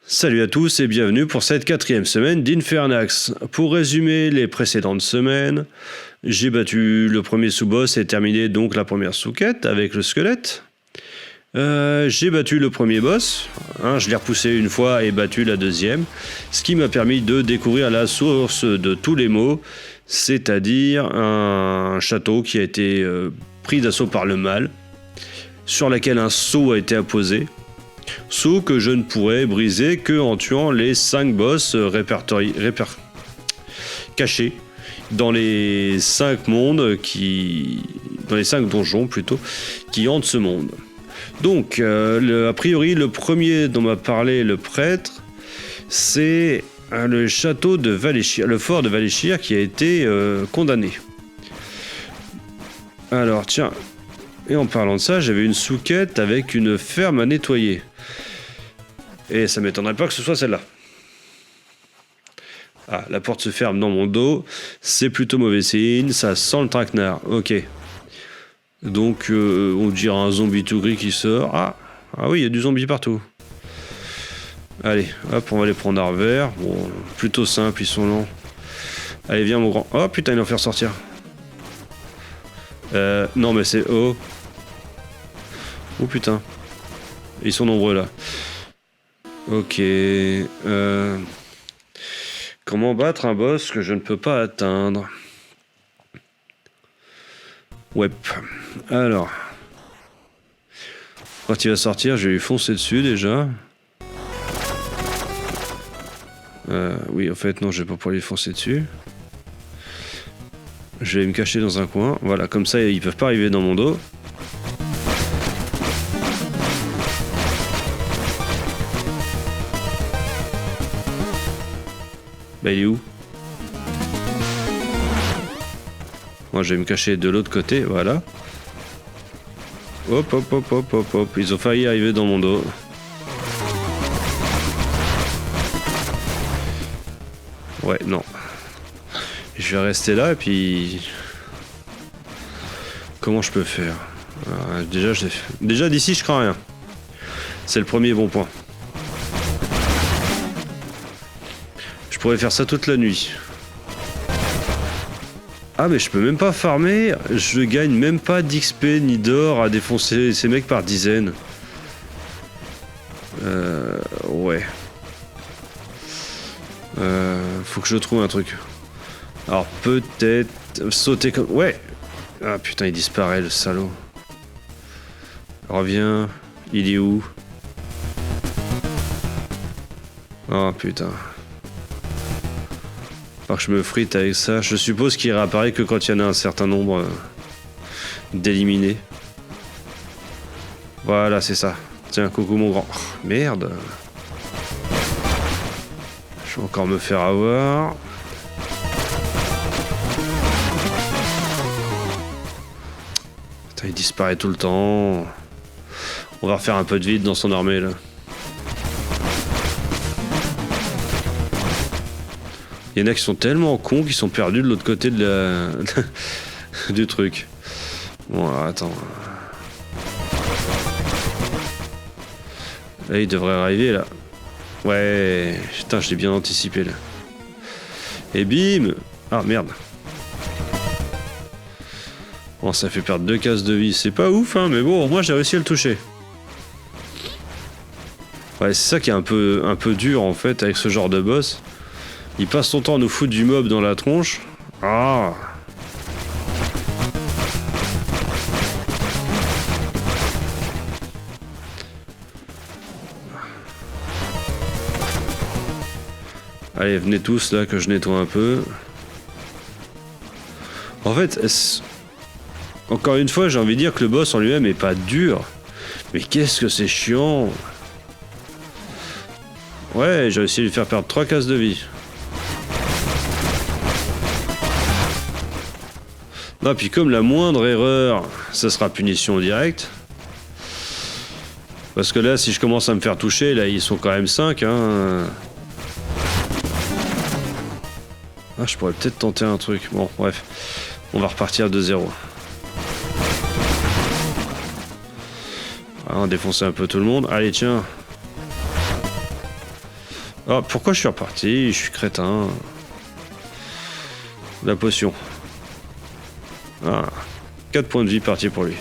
Salut à tous et bienvenue pour cette 4e semaine d'Infernax. Pour résumer les précédentes semaines, j'ai battu le premier sous-boss et terminé donc la première sous-quête avec le squelette. J'ai battu le premier boss, je l'ai repoussé une fois et battu la deuxième, ce qui m'a permis de découvrir la source de tous les maux, c'est-à-dire un château qui a été pris d'assaut par le mal, sur laquelle un sceau a été apposé. Sceau que je ne pourrais briser que en tuant les 5 boss cachés dans les 5 mondes dans les 5 donjons plutôt qui hantent ce monde. Donc a priori le premier dont m'a parlé le prêtre, c'est le château de Valéchir, le fort de Valéchir qui a été condamné. Alors tiens, et en parlant de ça, j'avais une sous-quête avec une ferme à nettoyer. Et ça m'étonnerait pas que ce soit celle-là. Ah, la porte se ferme dans mon dos. C'est plutôt mauvais signe. Ça sent le traquenard. Ok. Donc, on dirait un zombie tout gris qui sort. Ah oui, il y a du zombie partout. Allez, hop, on va les prendre à revers. Bon, plutôt simple, ils sont lents. Allez, viens mon grand. Oh putain, il va faire sortir. Non mais c'est... Oh putain. Ils sont nombreux là. Ok. Comment battre un boss que je ne peux pas atteindre? Ouais. Alors. Quand il va sortir, je vais lui foncer dessus déjà. Oui, en fait, non, je vais pas pouvoir lui foncer dessus. Je vais me cacher dans un coin. Voilà, comme ça, ils peuvent pas arriver dans mon dos. Bah, il est où? Moi, je vais me cacher de l'autre côté, voilà. Hop. Ils ont failli arriver dans mon dos. Ouais, non. Je vais rester là et puis... Comment je peux faire? Déjà d'ici je crains rien. C'est le premier bon point. Je pourrais faire ça toute la nuit. Ah mais je peux même pas farmer. Je gagne même pas d'XP ni d'or à défoncer ces mecs par dizaines. Ouais. Faut que je trouve un truc. Alors peut-être sauter comme... Ouais. Ah putain, il disparaît le salaud. Reviens. Il est où? Oh putain. Faut que je me frite avec ça. Je suppose qu'il réapparaît que quand il y en a un certain nombre d'éliminés. Voilà, c'est ça. Tiens, coucou mon grand. Oh, merde. Je vais encore me faire avoir. Il disparaît tout le temps. On va refaire un peu de vide dans son armée là. Il y en a qui sont tellement cons qu'ils sont perdus de l'autre côté de la... du truc. Bon, alors, attends. Là, il devrait arriver là. Ouais, putain, je l'ai bien anticipé là. Et bim! Ah merde. Bon, ça fait perdre 2 cases de vie, c'est pas ouf, hein, mais bon, moi j'ai réussi à le toucher. Ouais, c'est ça qui est un peu dur en fait avec ce genre de boss. Il passe son temps à nous foutre du mob dans la tronche. Ah! Allez, venez tous là que je nettoie un peu. En fait, encore une fois, j'ai envie de dire que le boss en lui-même est pas dur. Mais qu'est-ce que c'est chiant. Ouais, j'ai réussi à lui faire perdre 3 cases de vie. Non, puis comme la moindre erreur, ça sera punition directe. Parce que là, si je commence à me faire toucher, là, ils sont quand même 5, hein. Ah, je pourrais peut-être tenter un truc. Bon, bref. On va repartir de 0. Ah, on défoncer un peu tout le monde. Allez, tiens. Ah, pourquoi je suis reparti? Je suis crétin. La potion. Ah, 4 points de vie partis pour lui.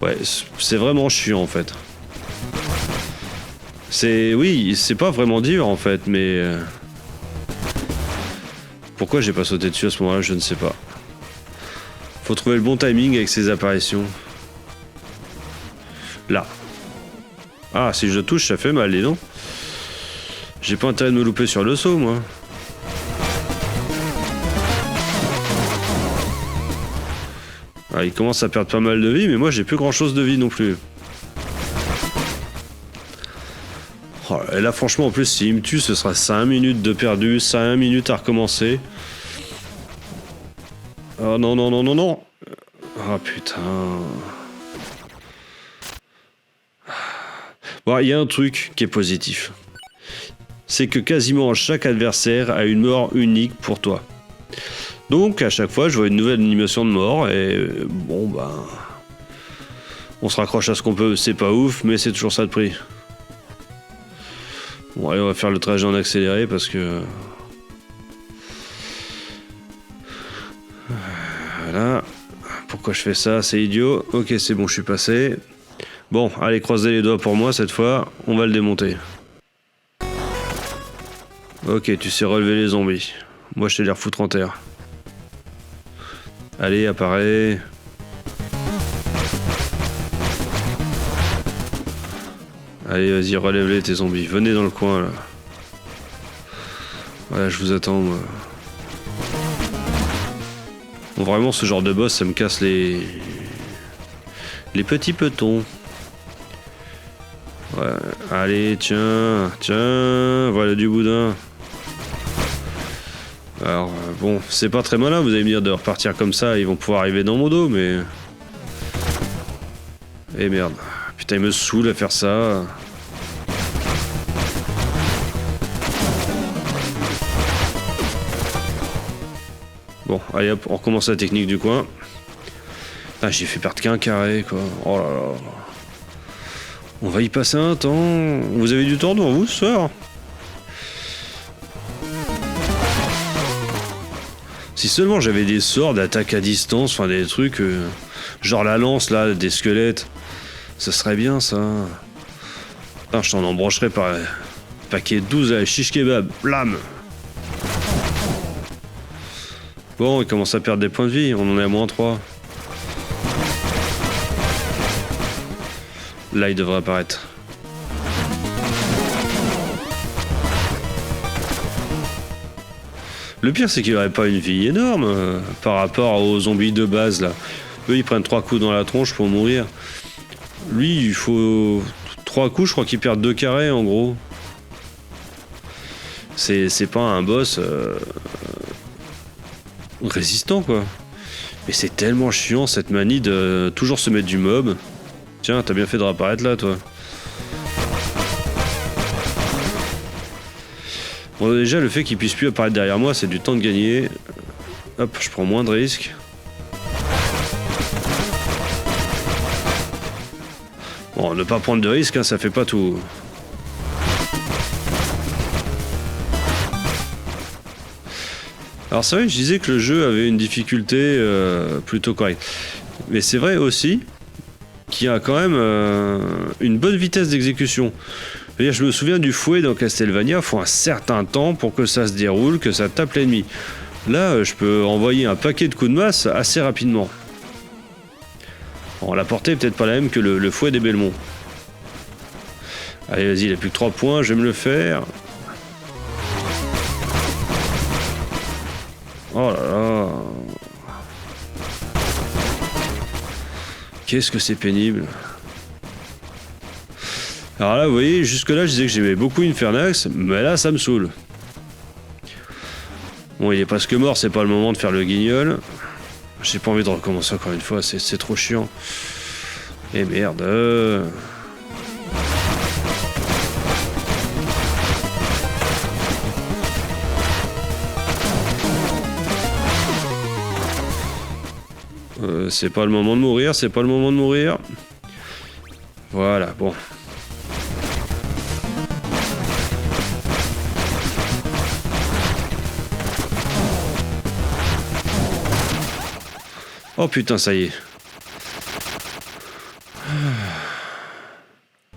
Ouais, c'est vraiment chiant en fait. Oui, c'est pas vraiment dur en fait, mais... Pourquoi j'ai pas sauté dessus à ce moment-là, je ne sais pas. Faut trouver le bon timing avec ses apparitions. Là. Ah, si je touche, ça fait mal, dis donc. J'ai pas intérêt de me louper sur le saut, moi. Ah, il commence à perdre pas mal de vie, mais moi j'ai plus grand chose de vie non plus. Oh, et là franchement en plus s'il me tue ce sera 5 minutes de perdu, 5 minutes à recommencer. Oh non non non non non. Oh putain. Bon, il y a un truc qui est positif. C'est que quasiment chaque adversaire a une mort unique pour toi. Donc à chaque fois je vois une nouvelle animation de mort et bon ben... On se raccroche à ce qu'on peut, c'est pas ouf mais c'est toujours ça de prix. Bon allez on va faire le trajet en accéléré parce que... Voilà. Pourquoi je fais ça? C'est idiot. Ok c'est bon je suis passé. Bon allez croisez les doigts pour moi cette fois, on va le démonter. Ok tu sais relever les zombies. Moi je sais les refoutre en terre. Allez apparaît. Allez, vas-y, relève-les tes zombies. Venez dans le coin, là. Voilà, je vous attends, moi. Bon, vraiment, ce genre de boss, ça me casse les petits petons. Ouais. Allez, tiens. Tiens. Voilà du boudin. Alors, bon, c'est pas très malin, vous allez me dire, de repartir comme ça. Ils vont pouvoir arriver dans mon dos, mais... Eh merde. Putain, il me saoule à faire ça. Bon, allez hop, on recommence la technique du coin. Ah, j'ai fait perdre qu'un carré, quoi. Oh là là. On va y passer un temps. Vous avez du temps devant vous ce soir? Si seulement j'avais des sorts d'attaque à distance, enfin des trucs... genre la lance, là, des squelettes. Ça serait bien, ça. Putain, je t'en embrancherais par... paquet 12 à la shish kebab. Blam. Bon, il commence à perdre des points de vie. On en est à moins 3. Là, il devrait apparaître. Le pire, c'est qu'il n'aurait pas une vie énorme par rapport aux zombies de base, là. Eux, ils prennent 3 coups dans la tronche pour mourir. Lui, il faut 3 coups, je crois qu'il perd 2 carrés, en gros. C'est pas un boss résistant, quoi. Mais c'est tellement chiant, cette manie de toujours se mettre du mob. Tiens, t'as bien fait de réapparaître là, toi. Bon, déjà, le fait qu'il puisse plus apparaître derrière moi, c'est du temps de gagner. Hop, je prends moins de risques. Bon, ne pas prendre de risques, hein, ça fait pas tout. Alors c'est vrai que je disais que le jeu avait une difficulté plutôt correcte. Mais c'est vrai aussi qu'il y a quand même une bonne vitesse d'exécution. Je me souviens du fouet dans Castlevania, il faut un certain temps pour que ça se déroule, que ça tape l'ennemi. Là, je peux envoyer un paquet de coups de masse assez rapidement. Bon, la portée est peut-être pas la même que le fouet des Belmont. Allez, vas-y, il a plus que 3 points, je vais me le faire. Oh là là. Qu'est-ce que c'est pénible. Alors là, vous voyez, jusque-là, je disais que j'aimais beaucoup Infernax, mais là, ça me saoule. Bon, il est presque mort, c'est pas le moment de faire le guignol. J'ai pas envie de recommencer encore une fois, c'est trop chiant. Et merde. C'est pas le moment de mourir, c'est pas le moment de mourir. Voilà, bon. Oh putain, ça y est.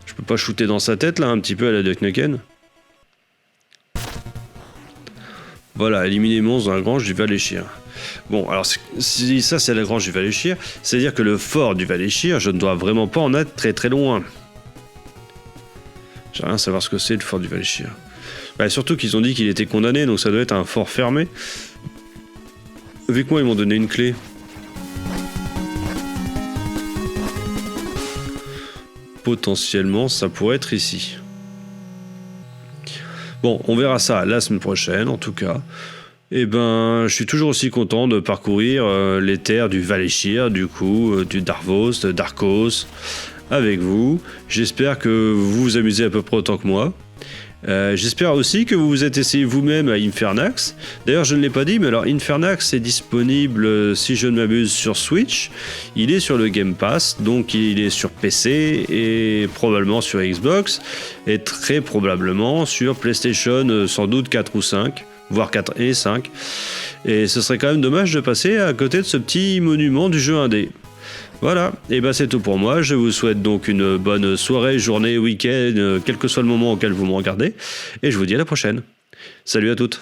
Je peux pas shooter dans sa tête là, un petit peu à la Duck Nukem. Voilà, éliminer monstre dans la grange du Valéchir. Bon, alors si ça c'est la grange du Valéchir, c'est-à-dire que le fort du Valéchir, je ne dois vraiment pas en être très très loin. J'ai rien à savoir ce que c'est le fort du Valéchir. Bah, surtout qu'ils ont dit qu'il était condamné, donc ça doit être un fort fermé. Avec moi, ils m'ont donné une clé. Potentiellement, ça pourrait être ici. Bon, on verra ça la semaine prochaine, en tout cas. Et ben, je suis toujours aussi content de parcourir les terres du Valéchir, du coup, du Darvos, de Darkos, avec vous. J'espère que vous vous amusez à peu près autant que moi. J'espère aussi que vous vous êtes essayé vous-même à Infernax. D'ailleurs, je ne l'ai pas dit, mais alors Infernax est disponible, si je ne m'abuse, sur Switch. Il est sur le Game Pass, donc il est sur PC et probablement sur Xbox et très probablement sur PlayStation, sans doute 4 ou 5, voire 4 et 5. Et ce serait quand même dommage de passer à côté de ce petit monument du jeu indé. Voilà, et ben c'est tout pour moi. Je vous souhaite donc une bonne soirée, journée, week-end, quel que soit le moment auquel vous me regardez. Et je vous dis à la prochaine. Salut à toutes.